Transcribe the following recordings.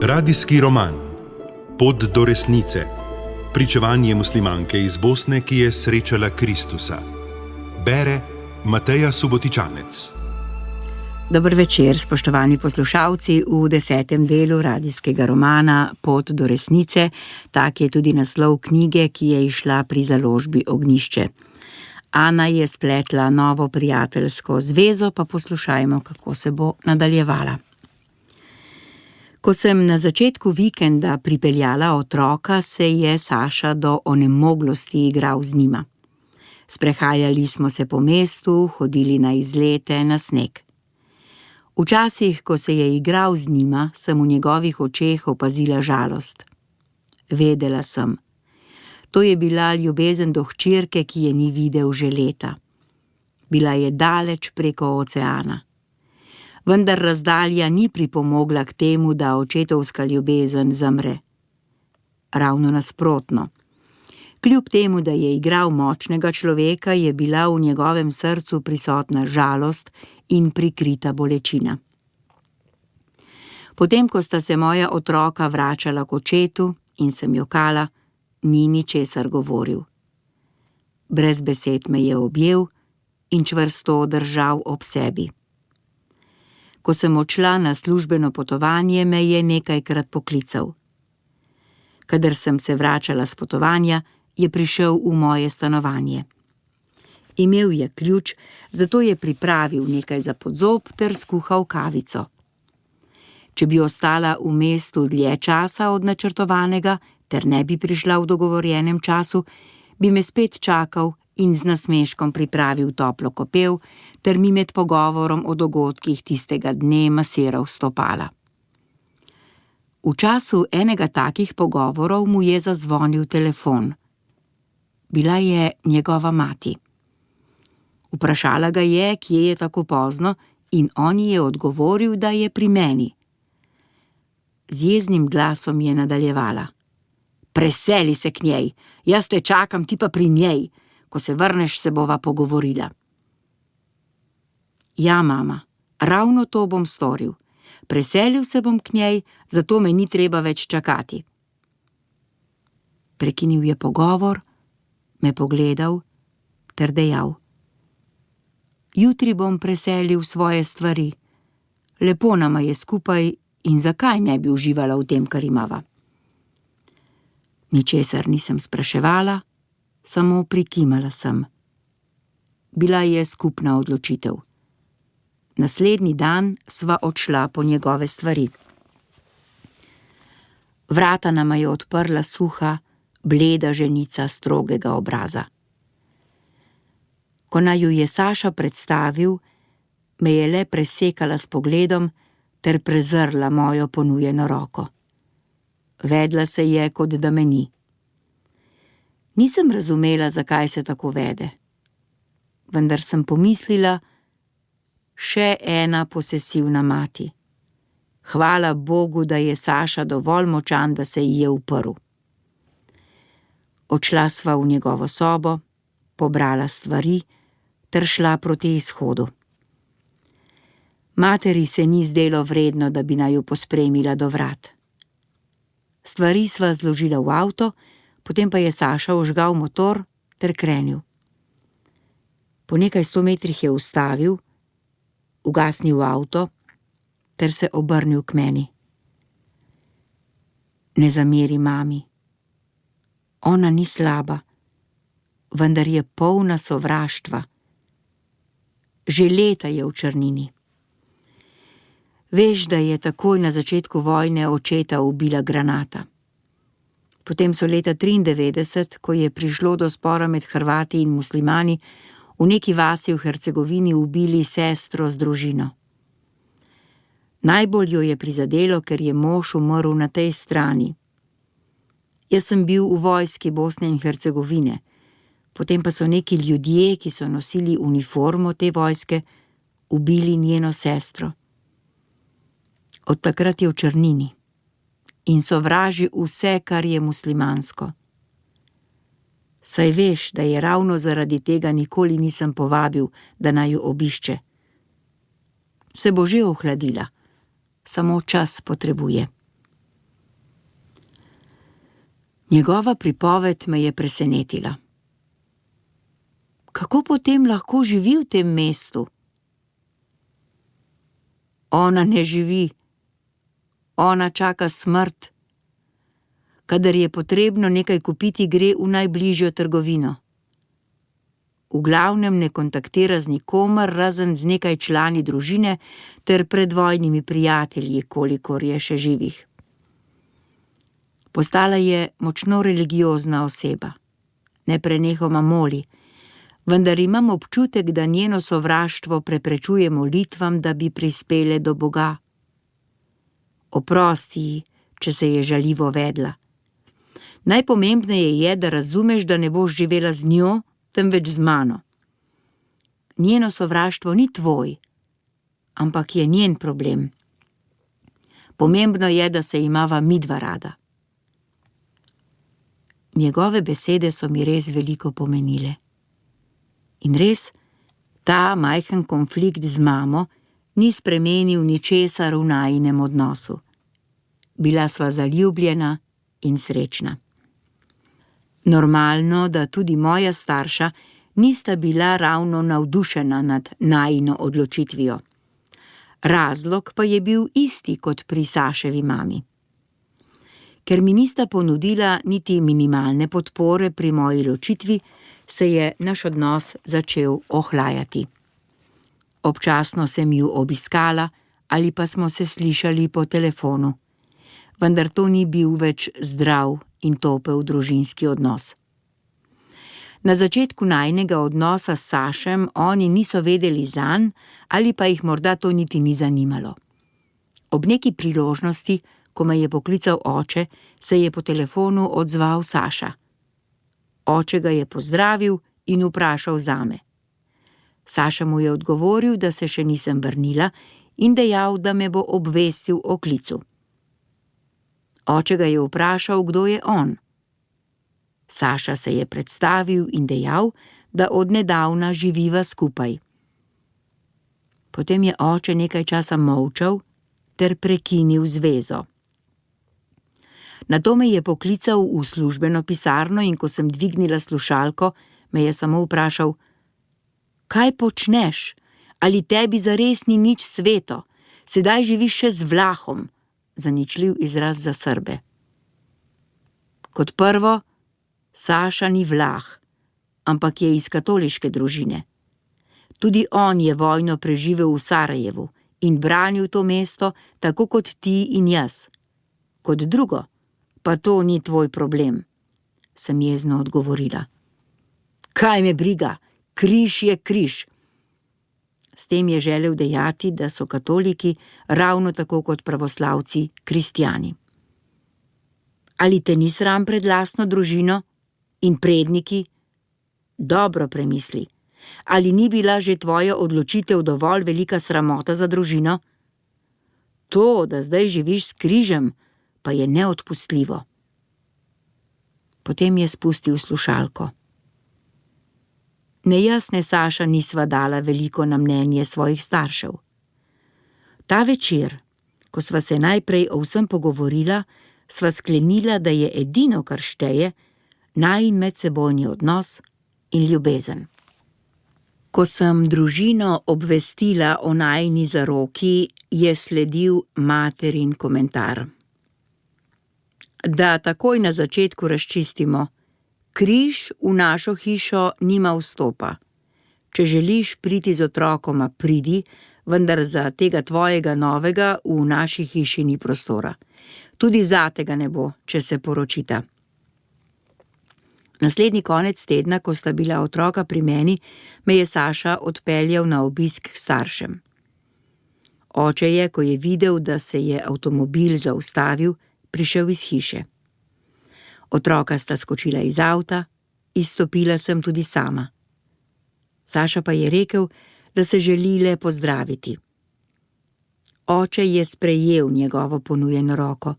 Radijski roman Pot do resnice. Pričevanje muslimanke iz Bosne, ki je srečala Kristusa. Bere Mateja Subotičanec. Dober večer, spoštovani poslušalci, v 10. delu radijskega romana Pot do resnice. Tak je tudi naslov knjige, ki je izšla pri založbi Ognjišče. Ana je spletla novo prijateljsko zvezo, pa poslušajmo, kako se bo nadaljevala. Ko sem na začetku vikenda pripeljala otroka, se je Saša do onemoglosti igral z njima. Sprehajali smo se po mestu, hodili na izlete, na sneg. Včasih, ko se je igral z njima, sem v njegovih očeh opazila žalost. Vedela sem. To je bila ljubezen do hčerke, ki je ni videl že leta. Bila je daleč preko oceana. Vendar razdalja ni pripomogla k temu, da očetovska ljubezen zamre. Ravno nasprotno. Kljub temu, da je igral močnega človeka, je bila v njegovem srcu prisotna žalost in prikrita bolečina. Potem, ko sta se moja otroka vračala k očetu in sem jokala, ni ničesar govoril. Brez besed me je objel in čvrsto držal ob sebi. Ko sem odšla na službeno potovanje, me je nekajkrat poklical. Kadar sem se vračala s potovanja, je prišel v moje stanovanje. Imel je ključ, zato je pripravil nekaj za podzob ter skuhal kavico. Če bi ostala v mestu dlje časa od načrtovanega ter ne bi prišla v dogovorjenem času, bi me spet čakal in z nasmeškom pripravil toplo kopel ter mi med pogovorom o dogodkih tistega dne masiral stopala. V času enega takih pogovorov mu je zazvonil telefon. Bila je njegova mati. Vprašala ga je, kje je tako pozno, in on ji je odgovoril, da je pri meni. Z jeznim glasom je nadaljevala. Preseli se k njej, jaz te čakam, ti pa pri njej. Ko se vrneš, se bova pogovorila. Ja, mama, ravno to bom storil. Preselil se bom k njej, zato me ni treba več čakati. Prekinil je pogovor, me pogledal ter dejal. Jutri bom preselil svoje stvari. Lepo nama je skupaj in zakaj ne bi uživala v tem, kar imava? Ničesar nisem spraševala, samo prikimala sem. Bila je skupna odločitev. Naslednji dan sva odšla po njegove stvari. Vrata nama je odprla suha, bleda ženica strogega obraza. Ko naju je Saša predstavil, me je le presekala s pogledom ter prezrla mojo ponujeno roko. Vedla se je, kot da me ni. Nisem razumela, zakaj se tako vede. Vendar sem pomislila, še ena posesivna mati. Hvala Bogu, da je Saša dovolj močan, da se ji je uprl. Odšla sva v njegovo sobo, pobrala stvari ter šla proti izhodu. Materi se ni zdelo vredno, da bi naju pospremila do vrat. Stvari sva zložila v avto, potem pa je Saša vžgal motor ter krenil. Po nekaj 100 metrih je ustavil, ugasnil avto ter se obrnil k meni. Ne zameri mami. Ona ni slaba, vendar je polna sovraštva. Že leta je v črnini. Veš, da je takoj na začetku vojne očeta ubila granata. Potem so leta 1993, ko je prišlo do spora med Hrvati in muslimani, v neki vasi v Hercegovini ubili sestro z družino. Najbolj jo je prizadelo, ker je mož umrl na tej strani. Jaz sem bil v vojski Bosne in Hercegovine, potem pa so neki ljudje, ki so nosili uniformo te vojske, ubili njeno sestro. Od takrat je v črnini in sovraži vse, kar je muslimansko. Saj veš, da je ravno zaradi tega nikoli nisem povabil, da naj jo obišče. Se bo že ohladila, samo čas potrebuje. Njegova pripoved me je presenetila. Kako potem lahko živi v tem mestu? Ona ne živi. Ona čaka smrt. Kadar je potrebno nekaj kupiti, gre v najbližjo trgovino. V glavnem ne kontaktira z nikomer, razen z nekaj člani družine ter predvojnimi prijatelji, kolikor je še živih. Postala je močno religiozna oseba. Neprenehoma moli, vendar imam občutek, da njeno sovraštvo preprečuje molitvam, da bi prispele do Boga. Oprosti ji, če se je žaljivo vedla. Najpomembneje je, da razumeš, da ne boš živela z njo, temveč z mano. Njeno sovraštvo ni tvoj, ampak je njen problem. Pomembno je, da se imava midva rada. Njegove besede so mi res veliko pomenile. In res, ta majhen konflikt z mamo ni spremenil ničesar v najinem odnosu. Bila sva zaljubljena in srečna. Normalno, da tudi moja starša nista bila ravno navdušena nad najino odločitvijo. Razlog pa je bil isti kot pri Saševi mami. Ker mi nista ponudila niti minimalne podpore pri moji ločitvi, se je naš odnos začel ohlajati. Občasno sem ju obiskala ali pa smo se slišali po telefonu, vendar to ni bil več zdrav in topel družinski odnos. Na začetku najinega odnosa s Sašem oni niso vedeli zanj ali pa jih morda to niti ni zanimalo. Ob neki priložnosti, ko me je poklical oče, se je po telefonu odzval Saša. Oče ga je pozdravil in vprašal zame. Saša mu je odgovoril, da se še nisem vrnila in dejal, da me bo obvestil o klicu. Oče ga je vprašal, kdo je on. Saša se je predstavil in dejal, da od nedavna živiva skupaj. Potem je oče nekaj časa molčal ter prekinil zvezo. Nato me je poklical v službeno pisarno in ko sem dvignila slušalko, me je samo vprašal: Kaj počneš? Ali tebi zares ni nič sveto? Sedaj živiš še z Vlahom, zaničljiv izraz za Srbe. Kot prvo, Saša ni Vlah, ampak je iz katoliške družine. Tudi on je vojno preživel v Sarajevu in branil to mesto, tako kot ti in jaz. Kot drugo, pa to ni tvoj problem, sem jezno odgovorila. Kaj me briga, križ je križ. S tem je želel dejati, da so katoliki ravno tako kot pravoslavci kristjani. Ali te ni sram pred lastno družino in predniki? Dobro premisli. Ali ni bila že tvoja odločitev dovolj velika sramota za družino? To, da zdaj živiš s križem, pa je neodpustljivo. Potem je spustil slušalko. Ne jaz ne Saša nisva dala veliko na mnenje svojih staršev. Ta večer, ko sva se najprej o vsem pogovorila, sva sklenila, da je edino, kar šteje, najin medsebojni odnos in ljubezen. Ko sem družino obvestila o najini zaroki, je sledil materin komentar. Da takoj na začetku razčistimo, križ v našo hišo nima vstopa. Če želiš priti z otrokoma, pridi, vendar za tega tvojega novega v naši hiši ni prostora. Tudi zate ga ne bo, če se poročita. Naslednji konec tedna, ko sta bila otroka pri meni, me je Saša odpeljal na obisk k staršem. Oče je, ko je videl, da se je avtomobil zaustavil, prišel iz hiše. Otroka sta skočila iz avta, izstopila sem tudi sama. Saša pa je rekel, da se želi le pozdraviti. Oče je sprejel njegovo ponujeno roko,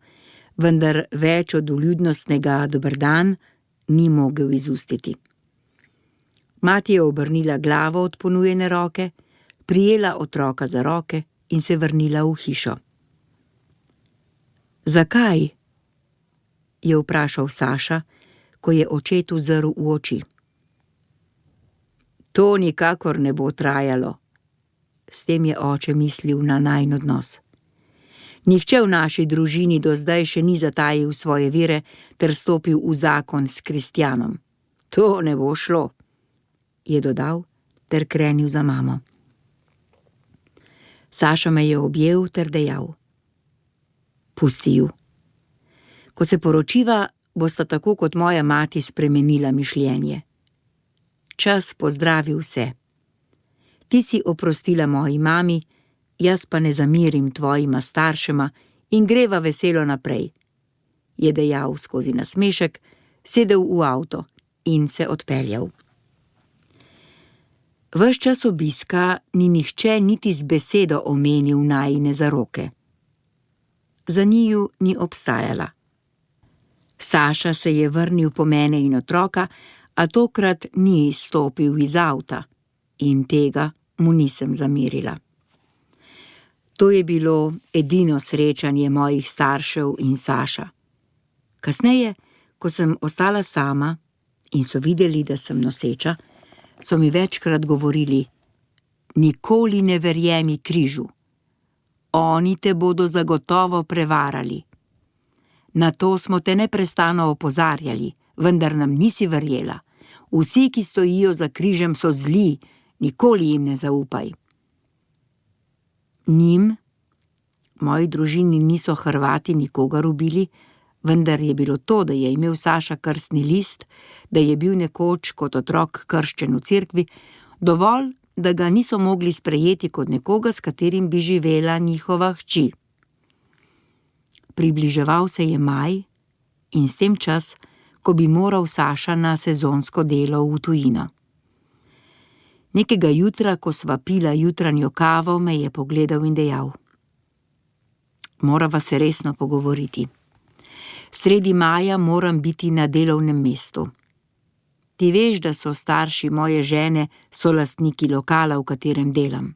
vendar več od vljudnostnega dober dan ni mogel izustiti. Mati je obrnila glavo od ponujene roke, prijela otroka za roke in se vrnila v hišo. Zakaj? Je vprašal Saša, ko je očetu zrl v oči. To nikakor ne bo trajalo. S tem je oče mislil na najin odnos. Nihče v naši družini do zdaj še ni zatajil svoje vere ter stopil v zakon s Kristjanom. To ne bo šlo, je dodal ter krenil za mamo. Saša me je objel ter dejal: Pusti ju. Ko se poročiva, bosta tako kot moja mati spremenila mišljenje. Čas pozdravi vse. Ti si oprostila moji mami, jaz pa ne zamirim tvojima staršema in greva veselo naprej, je dejal skozi nasmešek, sedel v avto in se odpeljal. Ves čas obiska ni nihče niti z besedo omenil najine zaroke. Za njiju ni obstajala. Saša se je vrnil po mene in otroka, a tokrat ni stopil iz avta in tega mu nisem zamerila. To je bilo edino srečanje mojih staršev in Saša. Kasneje, ko sem ostala sama in so videli, da sem noseča, so mi večkrat govorili: nikoli ne verjemi križu. Oni te bodo zagotovo prevarali. Na to smo te neprestano opozarjali, vendar nam nisi verjela. Vsi, ki stojijo za križem, so zli, nikoli jim ne zaupaj. Njim, moji družini niso Hrvati nikogar ubili, vendar je bilo to, da je imel Saša krstni list, da je bil nekoč kot otrok krščen v cerkvi, dovolj, da ga niso mogli sprejeti kot nekoga, s katerim bi živela njihova hči. Približeval se je maj in s tem čas, ko bi moral Saša na sezonsko delo v tujino. Nekega jutra, ko sva pila jutranjo kavo, me je pogledal in dejal: morava se resno pogovoriti. Sredi maja moram biti na delovnem mestu. Ti veš, da so starši moje žene solastniki lokala, v katerem delam.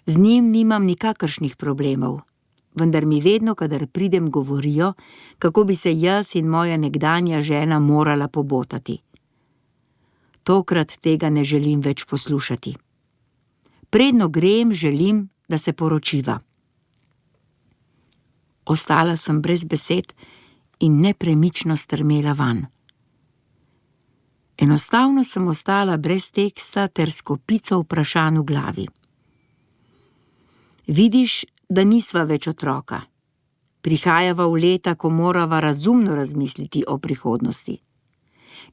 Z njim nimam nikakršnih problemov, vendar mi vedno, kadar pridem, govorijo, kako bi se jaz in moja nekdanja žena morala pobotati. Tokrat tega ne želim več poslušati. Predno grem, želim, da se poročiva. Ostala sem brez besed in nepremično strmela vanj. Enostavno sem ostala brez teksta ter s kopico vprašanj v glavi. Vidiš, da nisva več otroka. Prihajava v leta, ko morava razumno razmisliti o prihodnosti.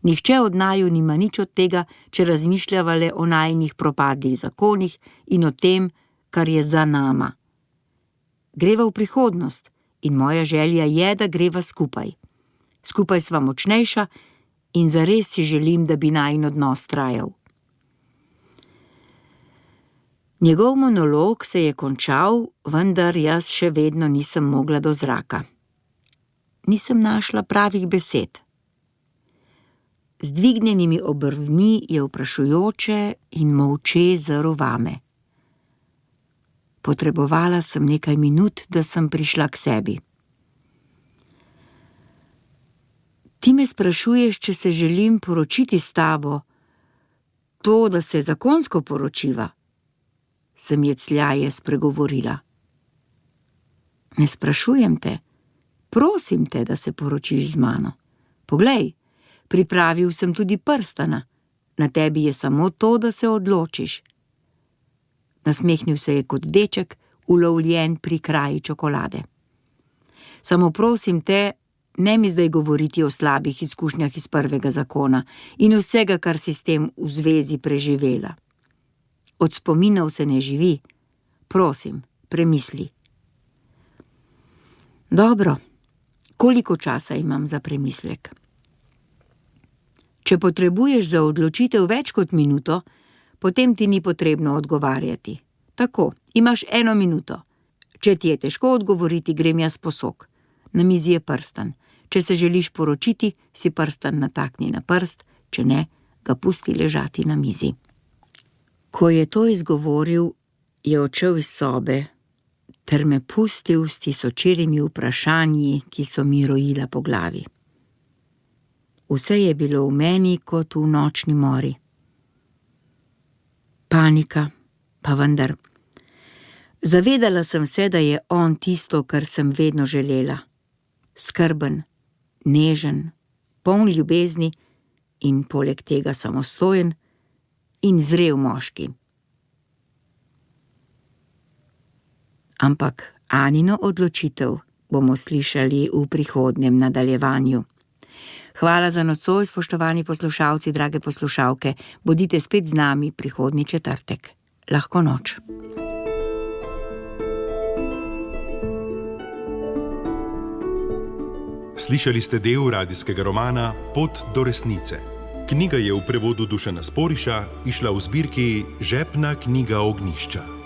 Nihče od naju nima nič od tega, če razmišljava le o najinih propadlih zakonih in o tem, kar je za nama. Greva v prihodnost in moja želja je, da greva skupaj. Skupaj sva močnejša in zares si želim, da bi najin odnos trajal. Njegov monolog se je končal, vendar jaz še vedno nisem mogla do zraka. Nisem našla pravih besed. Z dvignjenimi obrvmi je vprašujoče in molče zrl vame. Potrebovala sem nekaj minut, da sem prišla k sebi. Ti me sprašuješ, če se želim poročiti s tabo. To, da se zakonsko poročiva, sem jecljaje spregovorila. Ne sprašujem te, prosim te, da se poročiš z mano. Poglej, pripravil sem tudi prstana, na tebi je samo to, da se odločiš. Nasmehnil se je kot deček, ulovljen pri kraji čokolade. Samo prosim te, ne mi zdaj govoriti o slabih izkušnjah iz prvega zakona in vsega, kar si s tem v zvezi preživela. Od spominov se ne živi. Prosim, premisli. Dobro, koliko časa imam za premislek? Če potrebuješ za odločitev več kot minuto, potem ti ni potrebno odgovarjati. Tako, imaš 1 minuto. Če ti je težko odgovoriti, grem jaz po sok. Na mizi je prstan. Če se želiš poročiti, si prstan natakni na prst, če ne, ga pusti ležati na mizi. Ko je to izgovoril, je odšel iz sobe ter me pustil s tisočerimi vprašanji, ki so mi rojila po glavi. Vse je bilo v meni kot v nočni mori. Panika, pa vendar. Zavedala sem se, da je on tisto, kar sem vedno želela. Skrben, nežen, poln ljubezni in poleg tega samostojen in zrel moški. Ampak Anino odločitev bomo slišali v prihodnjem nadaljevanju. Hvala za nocoj, spoštovani poslušalci, drage poslušalke. Bodite spet z nami prihodnji četrtek. Lahko noč. Slišali ste del radijskega romana Pot do resnice. Knjiga je v prevodu Dušana Sporiša izšla v zbirki Žepna knjiga Ognjišča.